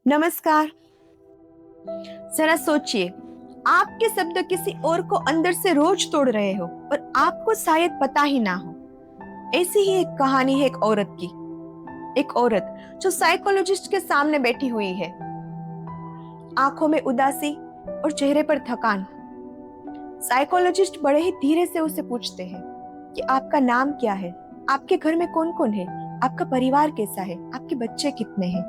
नमस्कार। जरा सोचिए, आपके शब्द किसी और को अंदर से रोज तोड़ रहे हो और आपको शायद पता ही ना हो। ऐसी ही एक कहानी है एक औरत की। एक औरत जो साइकोलॉजिस्ट के सामने बैठी हुई है, आंखों में उदासी और चेहरे पर थकान। साइकोलॉजिस्ट बड़े ही धीरे से उसे पूछते हैं कि आपका नाम क्या है, आपके घर में कौन कौन है, आपका परिवार कैसा है, आपके बच्चे कितने हैं।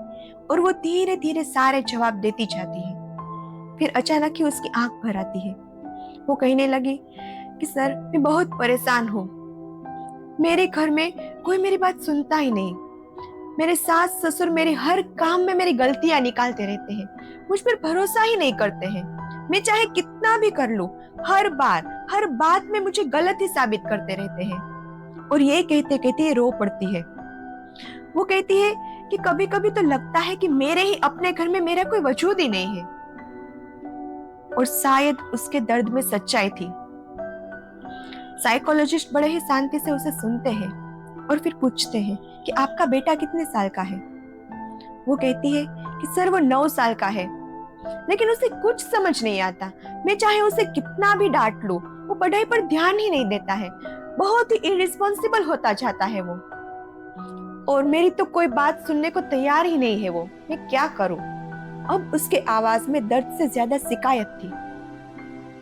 और वो धीरे धीरे सारे जवाब देती जाती है। फिर अचानक ही उसकी आंख भर आती है। वो कहने लगी कि सर, मैं बहुत परेशान हूँ। मेरे घर में कोई मेरी बात सुनता ही नहीं। मेरे सास ससुर मेरे हर काम में मेरी गलतियां निकालते रहते हैं, मुझ पर भरोसा ही नहीं करते हैं। मैं चाहे कितना भी कर लूं, हर बार हर बात में मुझे गलत ही साबित करते रहते हैं। और ये कहते कहते ये रो पड़ती है। वो कहती है कि कभी कभी तो लगता है कि मेरे ही अपने घर में मेरा कोई वजूद ही नहीं है। और शायद उसके दर्द में सच्चाई थी। साइकोलॉजिस्ट बड़े ही शांति से उसे सुनते हैं और फिर पूछते हैं कि आपका बेटा कितने साल का है। वो कहती है कि सर, वो 9 साल का है, लेकिन उसे कुछ समझ नहीं आता। मैं चाहे उसे कितना भी डांट लूं, वो पढ़ाई पर ध्यान ही नहीं देता है। बहुत ही इररिस्पॉन्सिबल होता जाता है वो। और मेरी तो कोई बात सुनने को तैयार ही नहीं है वो। मैं क्या करूं? अब उसके आवाज में दर्द से ज्यादा शिकायत थी।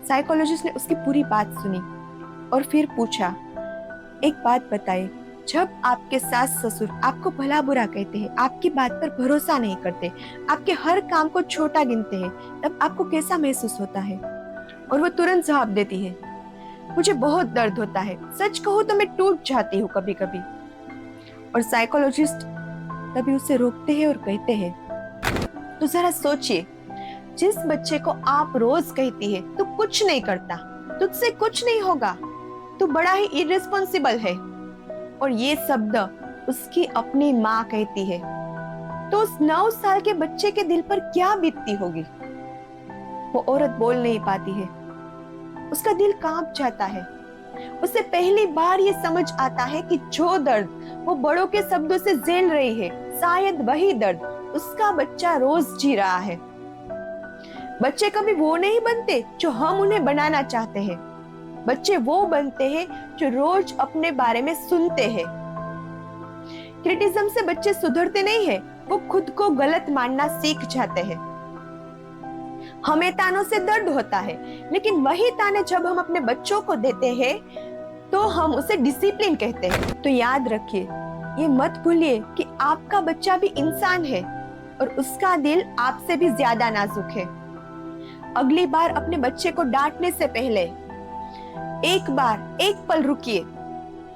साइकोलॉजिस्ट ने उसकी पूरी बात सुनी और फिर पूछा, एक बात बताइए, जब आपके सास ससुर आपको भला बुरा कहते हैं, आपकी बात पर भरोसा नहीं करते, आपके हर काम को छोटा गिनते हैं, तब आपको कैसा महसूस होता है? और वो तुरंत जवाब देती है, मुझे बहुत दर्द होता है, सच कहूं तो मैं टूट जाती हूँ कभी कभी। और साइकोलॉजिस्ट तभी उसे रोकते हैं और कहते हैं, तो जरा सोचिए, जिस बच्चे को आप रोज कहती है तू कुछ नहीं करता, तुझसे कुछ नहीं होगा, तू बड़ा ही इररिस्पॉन्सिबल है, और ये शब्द उसकी अपनी माँ कहती है, तो उस 9 साल के बच्चे के दिल पर क्या बीतती होगी? वो औरत बोल नहीं पाती है। उसका दिल कांप जाता है। उसे पहली बार ये समझ आता है कि जो दर्द वो बड़ों के शब्दों से झेल रही है, शायद वही दर्द उसका बच्चा रोज जी रहा है। बच्चे कभी वो नहीं बनते जो हम उन्हें बनाना चाहते हैं। बच्चे वो बनते हैं जो रोज अपने बारे में सुनते हैं। क्रिटिसिज्म से बच्चे सुधरते नहीं हैं, वो खुद को गलत मानना सीख जाते हैं। हमें तानों से दर्द होता है, लेकिन वही ताने जब हम अपने बच्चों को देते हैं तो हम उसे डिसिप्लिन कहते हैं। तो याद रखिए, ये मत भूलिए कि आपका बच्चा भी इंसान है और उसका दिल आपसे भी ज्यादा नाजुक है। अगली बार अपने बच्चे को डांटने से पहले एक बार एक पल रुकिए,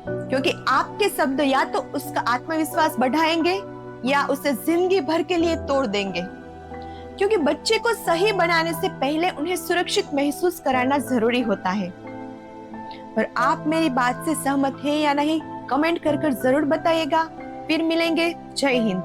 क्योंकि आपके शब्द या तो उसका आत्मविश्वास बढ़ाएंगे या उसे जिंदगी भर के लिए तोड़ देंगे। क्योंकि बच्चे को सही बनाने से पहले उन्हें सुरक्षित महसूस कराना जरूरी होता है। पर आप मेरी बात से सहमत हैं या नहीं, कमेंट कर जरूर बताइएगा। फिर मिलेंगे। जय हिंद।